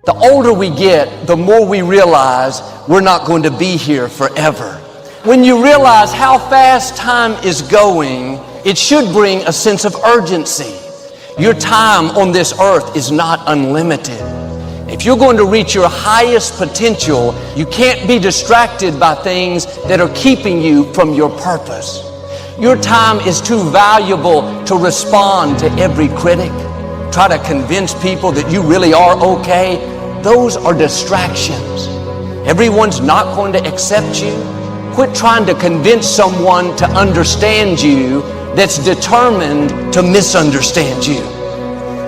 The older we get, the more we realize we're not going to be here forever. When you realize how fast time is going, it should bring a sense of urgency. Your time on this earth is not unlimited. If you're going to reach your highest potential, you can't be distracted by things that are keeping you from your purpose. Your time is too valuable to respond to every critic. Try to convince people that you really are okay. Those are distractions. Everyone's not going to accept you. Quit trying to convince someone to understand you that's determined to misunderstand you.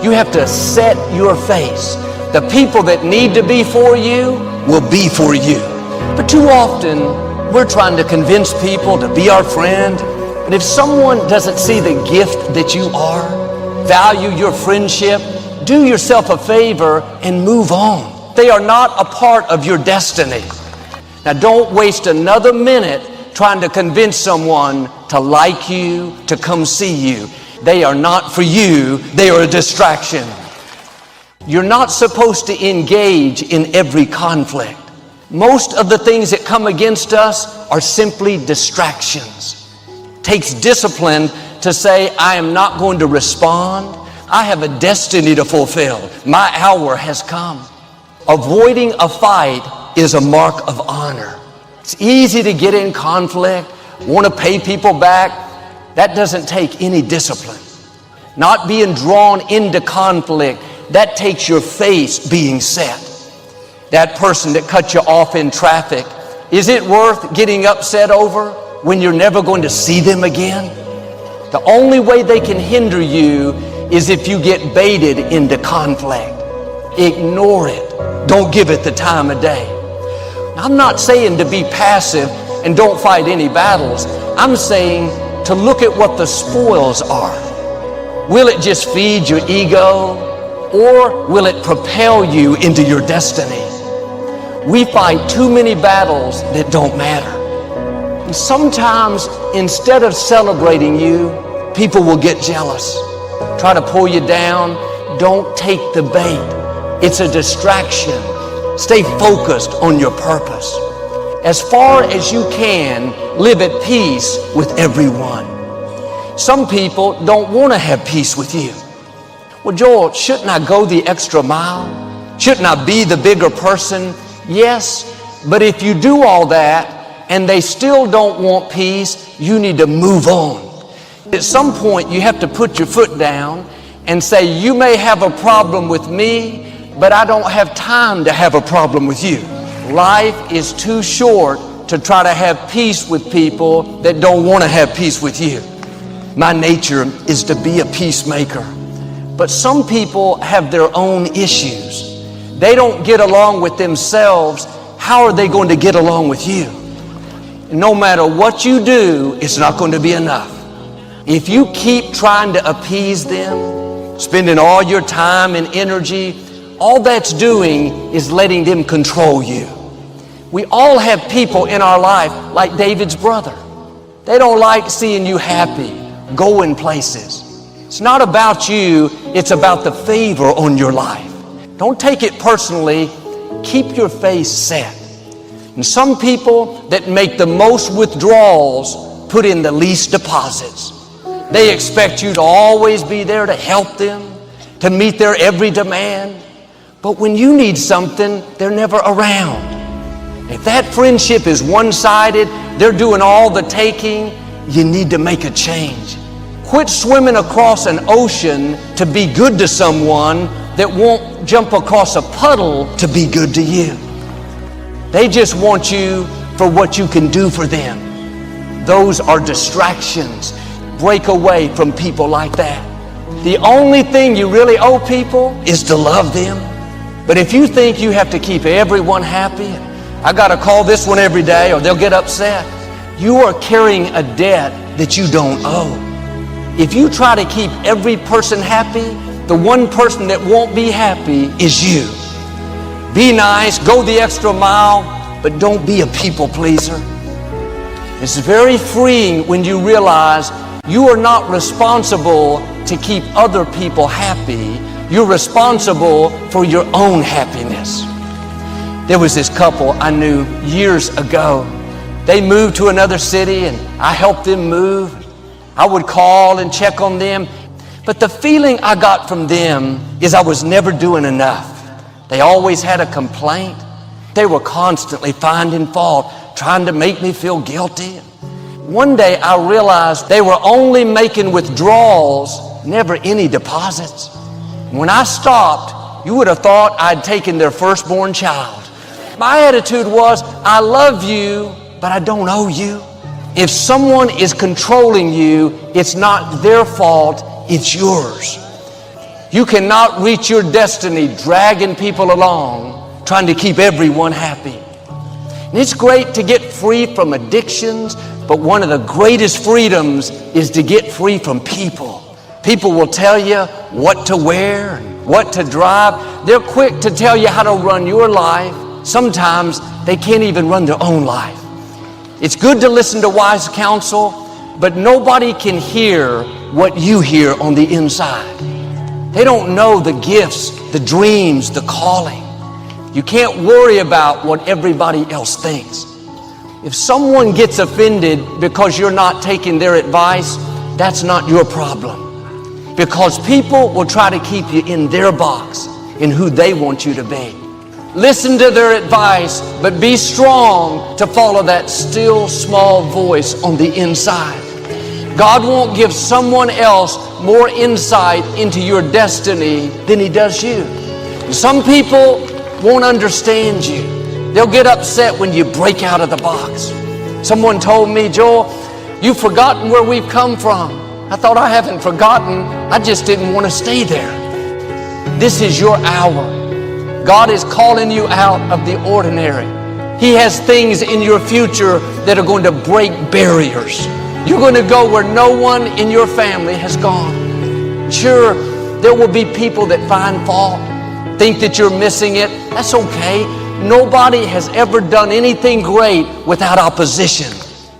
You have to set your face. The people that need to be for you will be for you. But too often, we're trying to convince people to be our friend. But if someone doesn't see the gift that you are, value your friendship, do yourself a favor and move on. They are not a part of your destiny. Now don't waste another minute trying to convince someone to like you, to come see you. They are not for you, they are a distraction. You're not supposed to engage in every conflict. Most of the things that come against us are simply distractions. It takes discipline to say, I am not going to respond. I have a destiny to fulfill. My hour has come. Avoiding a fight is a mark of honor. It's easy to get in conflict, want to pay people back. That doesn't take any discipline. Not being drawn into conflict, that takes your face being set. That person that cut you off in traffic, is it worth getting upset over when you're never going to see them again? The only way they can hinder you is if you get baited into conflict. Ignore it. Don't give it the time of day. I'm not saying to be passive and don't fight any battles. I'm saying to look at what the spoils are. Will it just feed your ego? Or will it propel you into your destiny? We fight too many battles that don't matter. And sometimes, instead of celebrating you, people will get jealous, try to pull you down. Don't take the bait. It's a distraction. Stay focused on your purpose. As far as you can, live at peace with everyone. Some people don't want to have peace with you. Well, Joel, shouldn't I go the extra mile? Shouldn't I be the bigger person? Yes, but if you do all that and they still don't want peace, you need to move on. At some point, you have to put your foot down and say, you may have a problem with me, but I don't have time to have a problem with you. Life is too short to try to have peace with people that don't want to have peace with you. My nature is to be a peacemaker. But some people have their own issues. They don't get along with themselves. How are they going to get along with you? And no matter what you do, it's not going to be enough. If you keep trying to appease them, spending all your time and energy, all that's doing is letting them control you. We all have people in our life like David's brother. They don't like seeing you happy, going places. It's not about you, it's about the favor on your life. Don't take it personally. Keep your face set. And some people that make the most withdrawals put in the least deposits. They expect you to always be there to help them, to meet their every demand. But when you need something, they're never around. If that friendship is one-sided, they're doing all the taking, you need to make a change. Quit swimming across an ocean to be good to someone that won't jump across a puddle to be good to you. They just want you for what you can do for them. Those are distractions. Break away from people like that. The only thing you really owe people is to love them. But if you think you have to keep everyone happy, I got to call this one every day or they'll get upset, you are carrying a debt that you don't owe. If you try to keep every person happy, the one person that won't be happy is you. Be nice, go the extra mile, but don't be a people pleaser. It's very freeing when you realize you are not responsible to keep other people happy. You're responsible for your own happiness. There was this couple I knew years ago. They moved to another city and I helped them move. I would call and check on them. But the feeling I got from them is I was never doing enough. They always had a complaint. They were constantly finding fault, trying to make me feel guilty. One day I realized they were only making withdrawals, never any deposits. When I stopped, you would have thought I'd taken their firstborn child. My attitude was, I love you, but I don't owe you. If someone is controlling you, it's not their fault, it's yours. You cannot reach your destiny dragging people along, trying to keep everyone happy. And it's great to get free from addictions, but one of the greatest freedoms is to get free from people. People will tell you what to wear, what to drive. They're quick to tell you how to run your life. Sometimes they can't even run their own life. It's good to listen to wise counsel, but nobody can hear what you hear on the inside. They don't know the gifts, the dreams, the calling. You can't worry about what everybody else thinks. If someone gets offended because you're not taking their advice, that's not your problem. Because people will try to keep you in their box, in who they want you to be. Listen to their advice, but be strong to follow that still small voice on the inside. God won't give someone else more insight into your destiny than He does you. Some people won't understand you. They'll get upset when you break out of the box. Someone told me, Joel, you've forgotten where we've come from. I thought, I haven't forgotten. I just didn't want to stay there. This is your hour. God is calling you out of the ordinary. He has things in your future that are going to break barriers. You're going to go where no one in your family has gone. Sure, there will be people that find fault, think that you're missing it. That's okay. Nobody has ever done anything great without opposition.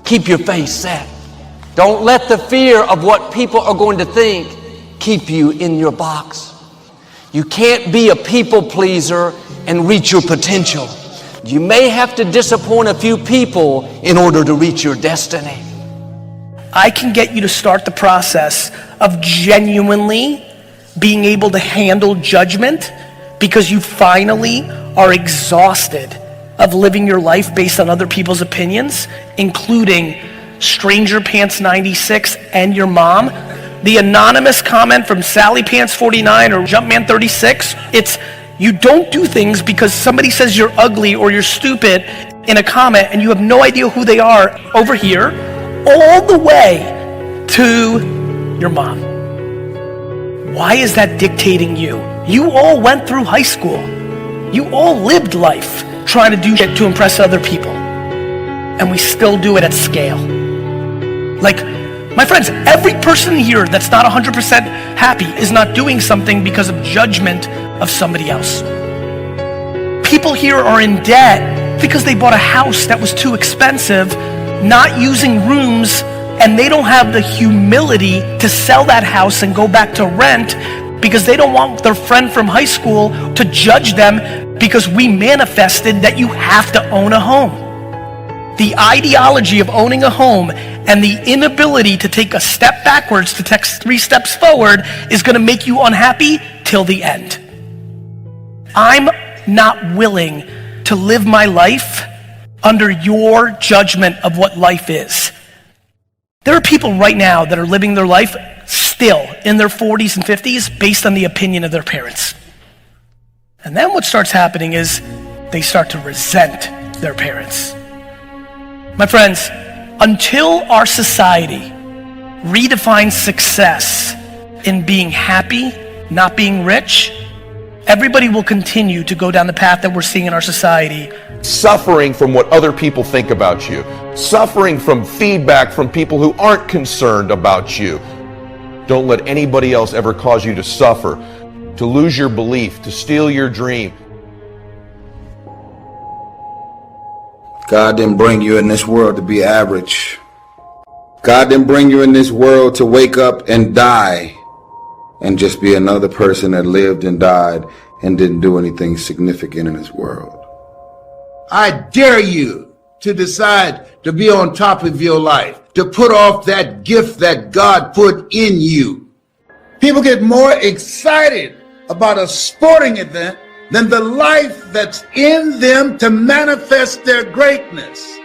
Keep your face set. Don't let the fear of what people are going to think keep you in your box. You can't be a people pleaser and reach your potential. You may have to disappoint a few people in order to reach your destiny. I can get you to start the process of genuinely being able to handle judgment because you finally are exhausted of living your life based on other people's opinions, including Stranger Pants 96 and your mom. The anonymous comment from Sally Pants 49 or Jumpman 36, it's you don't do things because somebody says you're ugly or you're stupid in a comment and you have no idea who they are over here, all the way to your mom. Why is that dictating you? You all went through high school. You all lived life trying to do shit to impress other people. And we still do it at scale. Like, my friends, every person here that's not 100% happy is not doing something because of judgment of somebody else. People here are in debt because they bought a house that was too expensive, not using rooms, and they don't have the humility to sell that house and go back to rent because they don't want their friend from high school to judge them because we manifested that you have to own a home. The ideology of owning a home and the inability to take a step backwards to take 3 steps forward is going to make you unhappy till the end. I'm not willing to live my life under your judgment of what life is. There are people right now that are living their life still in their 40s and 50s based on the opinion of their parents. And then what starts happening is they start to resent their parents. My friends, until our society redefines success in being happy, not being rich, everybody will continue to go down the path that we're seeing in our society. Suffering from what other people think about you. Suffering from feedback from people who aren't concerned about you. Don't let anybody else ever cause you to suffer, to lose your belief, to steal your dream. God didn't bring you in this world to be average. God didn't bring you in this world to wake up and die. and just be another person that lived and died and didn't do anything significant in this world. I dare you to decide to be on top of your life, to put off that gift that God put in you. People get more excited about a sporting event than the life that's in them to manifest their greatness.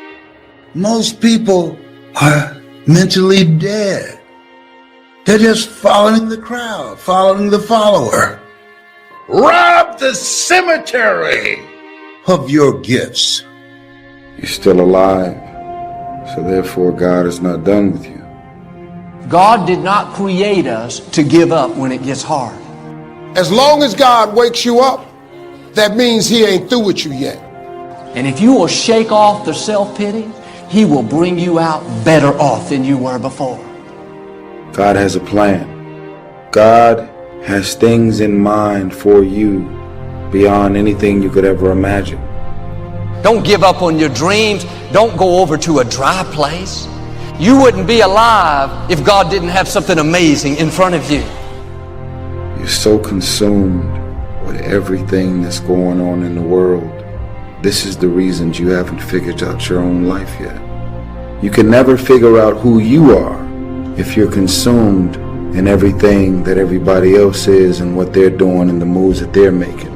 Most people are mentally dead. They're just following the crowd, following the follower. Rob the cemetery of your gifts. You're still alive, so therefore God is not done with you. God did not create us to give up when it gets hard. As long as God wakes you up, that means he ain't through with you yet. And if you will shake off the self-pity, he will bring you out better off than you were before. God has a plan. God has things in mind for you beyond anything you could ever imagine. Don't give up on your dreams. Don't go over to a dry place. You wouldn't be alive if God didn't have something amazing in front of you. You're so consumed with everything that's going on in the world. This is the reason you haven't figured out your own life yet. You can never figure out who you are if you're consumed in everything that everybody else is and what they're doing and the moves that they're making.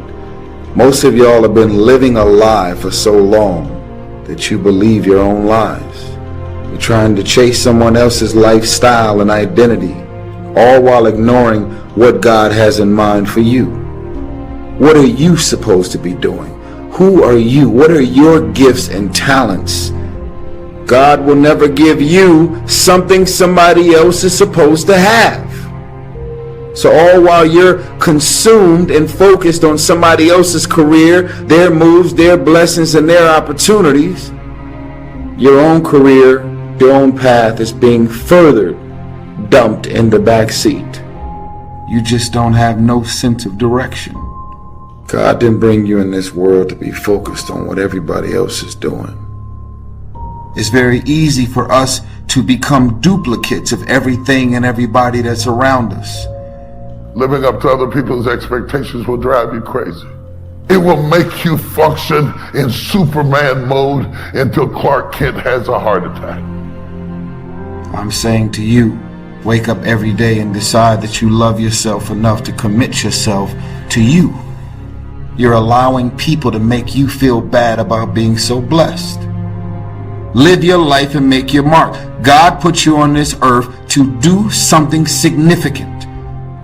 Most of y'all have been living a lie for so long that you believe your own lies. You're trying to chase someone else's lifestyle and identity, all while ignoring what God has in mind for you. What are you supposed to be doing? Who are you? What are your gifts and talents? God will never give you something somebody else is supposed to have. So all while you're consumed and focused on somebody else's career, their moves, their blessings, and their opportunities, your own career, your own path is being further dumped in the back seat. You just don't have no sense of direction. God didn't bring you in this world to be focused on what everybody else is doing. It's very easy for us to become duplicates of everything and everybody that's around us. Living up to other people's expectations will drive you crazy. It will make you function in Superman mode until Clark Kent has a heart attack. I'm saying to you, wake up every day and decide that you love yourself enough to commit yourself to you. You're allowing people to make you feel bad about being so blessed. Live your life and make your mark. God put you on this earth to do something significant.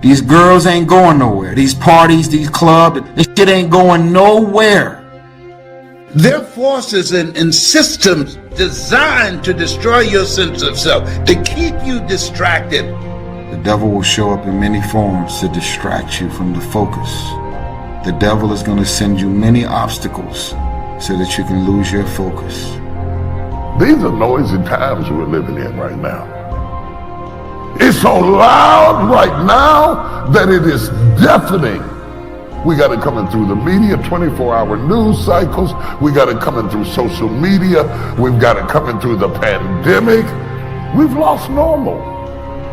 These girls ain't going nowhere. These parties, these clubs, this shit ain't going nowhere. They're forces and systems designed to destroy your sense of self, to keep you distracted. The devil will show up in many forms to distract you from the focus. The devil is going to send you many obstacles so that you can lose your focus. These are noisy times we're living in right now. It's so loud right now that it is deafening. We got it coming through the media, 24-hour news cycles. We got it coming through social media. We've got it coming through the pandemic. We've lost normal.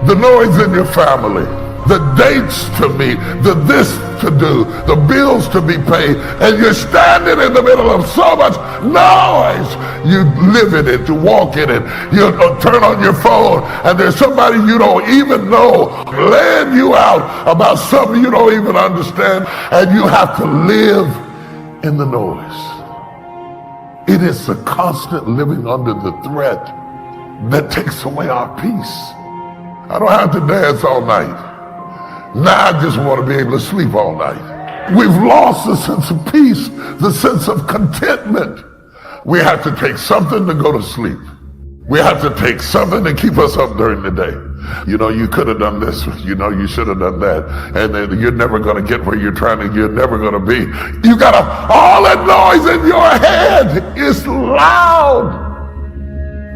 The noise in your family, the dates to meet, the this to do, the bills to be paid, and you're standing in the middle of so much noise. You live in it, you walk in it, you turn on your phone, and there's somebody you don't even know laying you out about something you don't even understand, and you have to live in the noise. It is the constant living under the threat that takes away our peace. I don't have to dance all night. Now I just want to be able to sleep all night. We've lost the sense of peace, the sense of contentment. We have to take something to go to sleep. We have to take something to keep us up during the day. You know, you could have done this. You know, you should have done that. And then you're never going to get where you're trying to, you're never going to be. You got all that noise in your head. It's loud.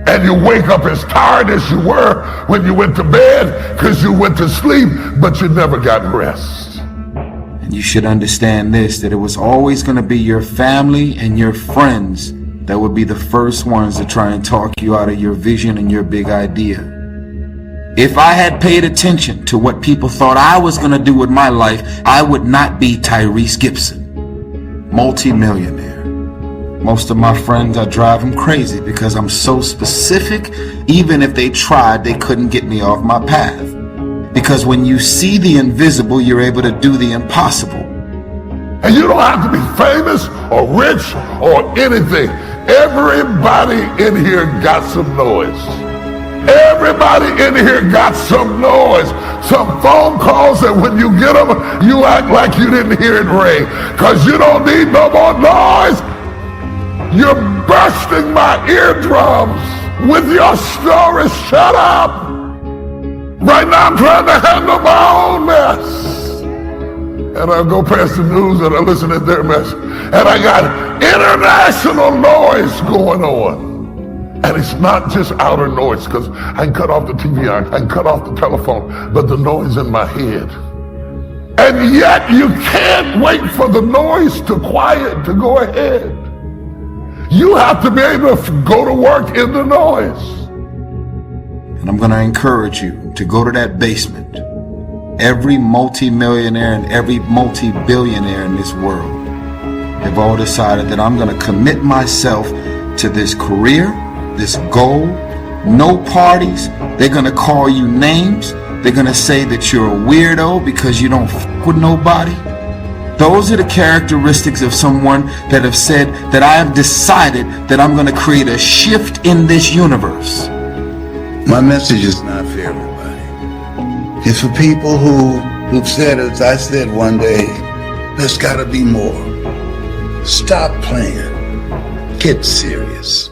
And you wake up as tired as you were when you went to bed because you went to sleep, but you never got rest. And you should understand this, that it was always going to be your family and your friends that would be the first ones to try and talk you out of your vision and your big idea. If I had paid attention to what people thought I was going to do with my life, I would not be Tyrese Gibson, multi-millionaire. Most of my friends, I drive them crazy because I'm so specific. Even if they tried, they couldn't get me off my path. Because when you see the invisible, you're able to do the impossible. And you don't have to be famous or rich or anything. Everybody in here got some noise. Everybody in here got some noise. Some phone calls that when you get them, you act like you didn't hear it ring. Because you don't need no more noise. You're bursting my eardrums with your story. Shut up. Right now I'm trying to handle my own mess. And I go past the news and I listen to their mess. And I got international noise going on. And it's not just outer noise, because I can cut off the TV, I can cut off the telephone, but the noise in my head. And yet you can't wait for the noise to quiet, to go ahead. You have to be able to go to work in the noise. And I'm going to encourage you to go to that basement. Every multi-millionaire and every multi-billionaire in this world have all decided that I'm going to commit myself to this career, this goal. No parties. They're going to call you names. They're going to say that you're a weirdo because you don't f with nobody. Those are the characteristics of someone that have said that I have decided that I'm going to create a shift in this universe. My message is not for everybody. It's for people who've said, as I said one day, there's got to be more. Stop playing. Get serious.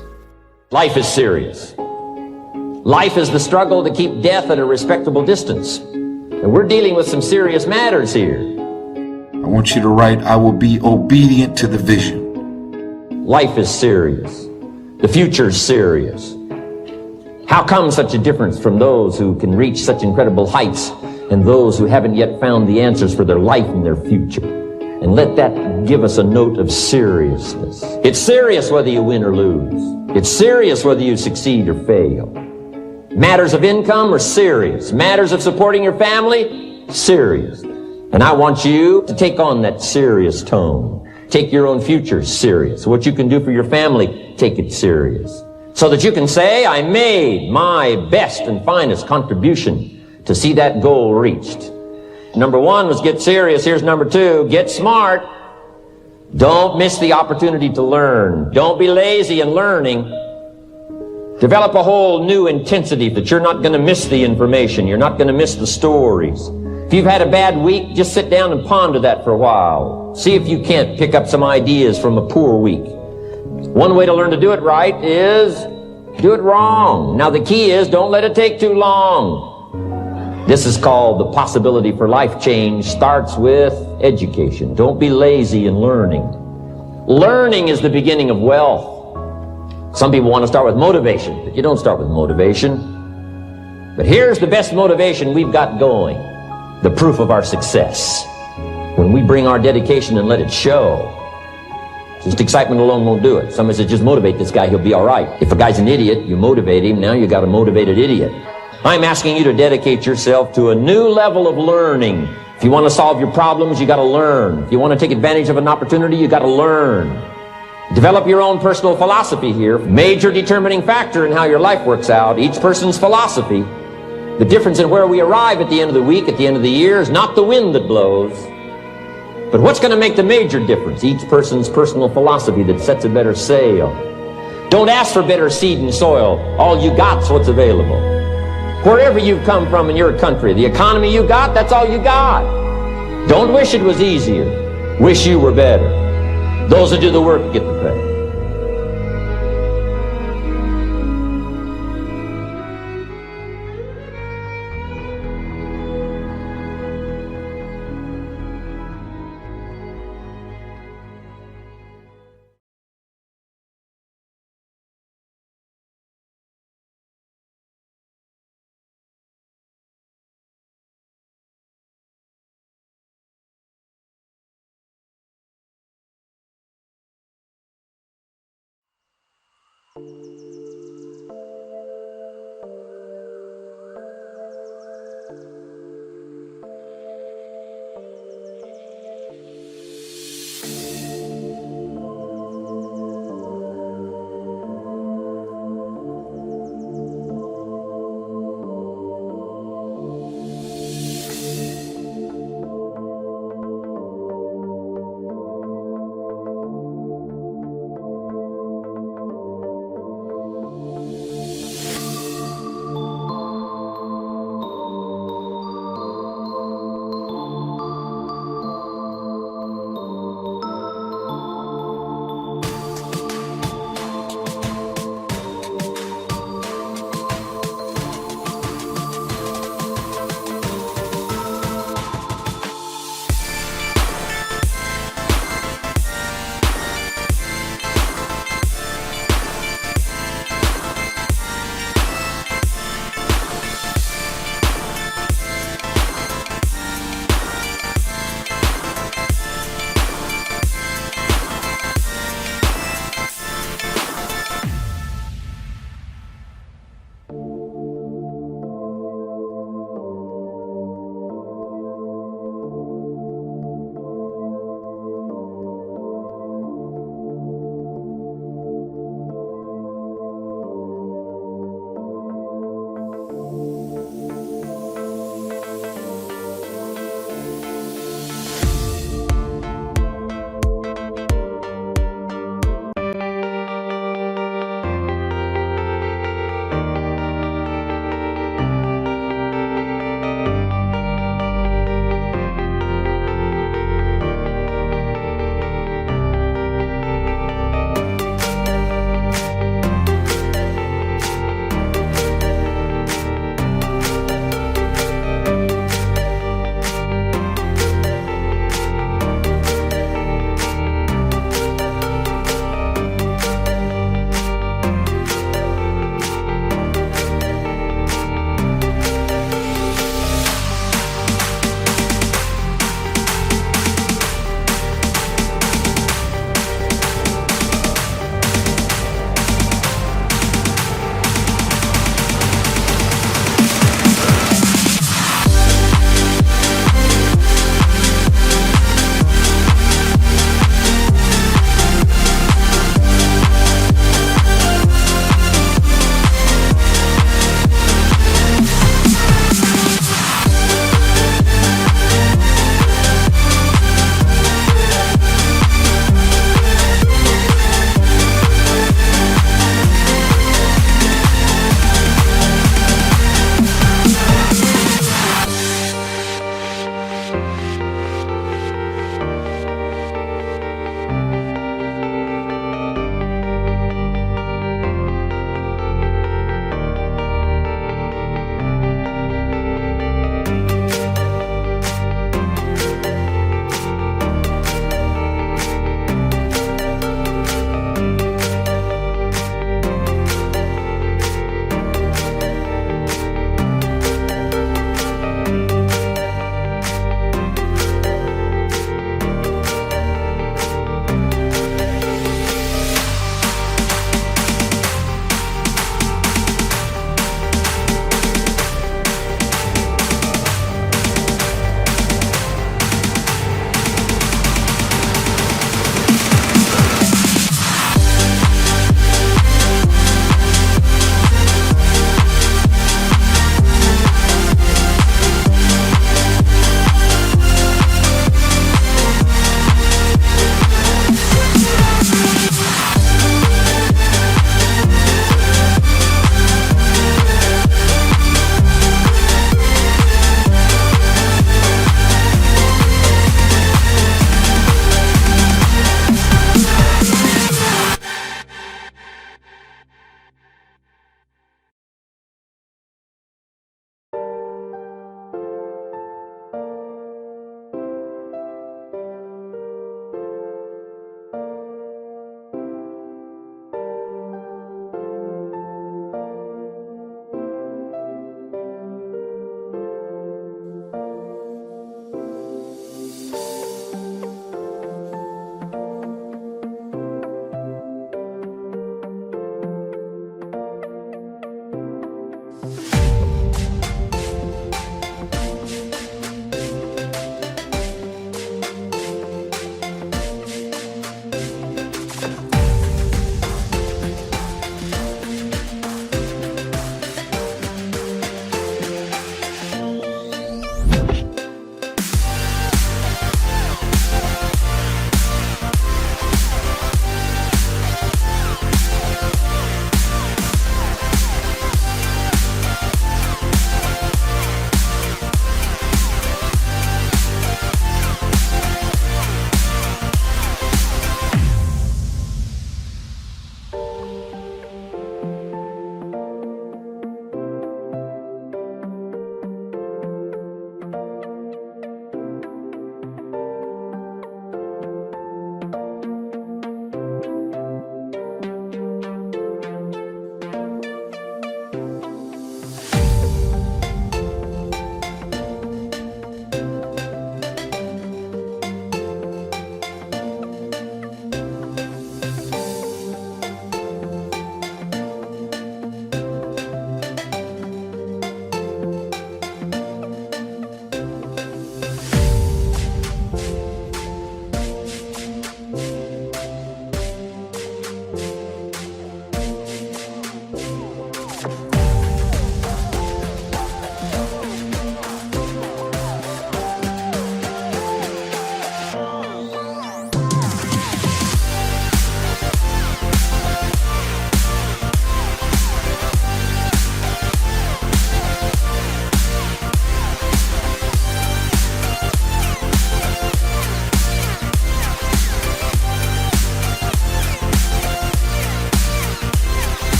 Life is serious. Life is the struggle to keep death at a respectable distance. And we're dealing with some serious matters here. I want you to write, I will be obedient to the vision. Life is serious. The future's serious. How come such a difference from those who can reach such incredible heights and those who haven't yet found the answers for their life and their future? And let that give us a note of seriousness. It's serious whether you win or lose. It's serious whether you succeed or fail. Matters of income are serious. Matters of supporting your family, serious. And I want you to take on that serious tone. Take your own future serious. What you can do for your family, take it serious. So that you can say, I made my best and finest contribution to see that goal reached. Number one was get serious. Here's number two, get smart. Don't miss the opportunity to learn. Don't be lazy in learning. Develop a whole new intensity that you're not going to miss the information. You're not going to miss the stories. If you've had a bad week, just sit down and ponder that for a while. See if you can't pick up some ideas from a poor week. One way to learn to do it right is do it wrong. Now the key is don't let it take too long. This is called the possibility for life change starts with education. Don't be lazy in learning. Learning is the beginning of wealth. Some people want to start with motivation, but you don't start with motivation. But here's the best motivation we've got going. The proof of our success. When we bring our dedication and let it show. Just excitement alone won't do it. Somebody says, just motivate this guy, he'll be all right. If a guy's an idiot, you motivate him, now you got a motivated idiot. I'm asking you to dedicate yourself to a new level of learning. If you want to solve your problems, you got to learn. If you want to take advantage of an opportunity, you got to learn. Develop your own personal philosophy here. Major determining factor in how your life works out. Each person's philosophy. The difference in where we arrive at the end of the week, at the end of the year, is not the wind that blows. But what's going to make the major difference? Each person's personal philosophy that sets a better sail. Don't ask for better seed and soil. All you got's what's available. Wherever you've come from in your country, the economy you got, that's all you got. Don't wish it was easier. Wish you were better. Those that do the work get the pay.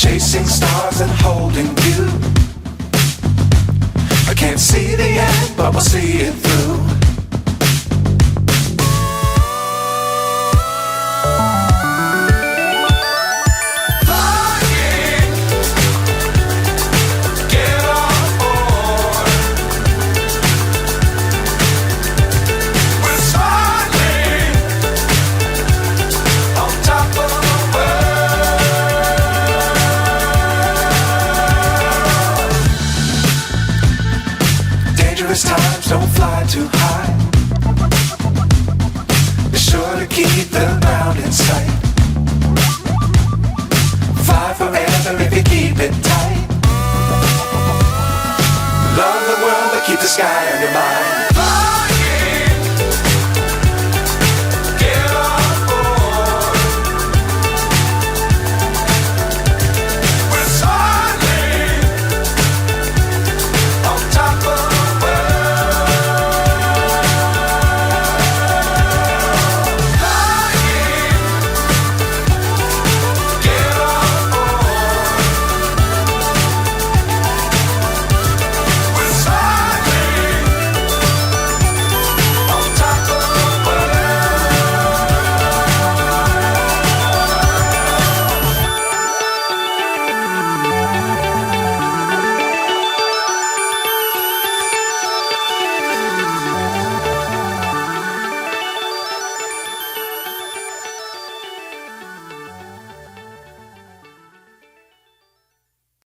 chasing stars and holding you. I can't see the end, but we'll see it through. Times don't fly too high. Be sure to keep the ground in sight. Fly forever if you keep it tight. Love the world but keep the sky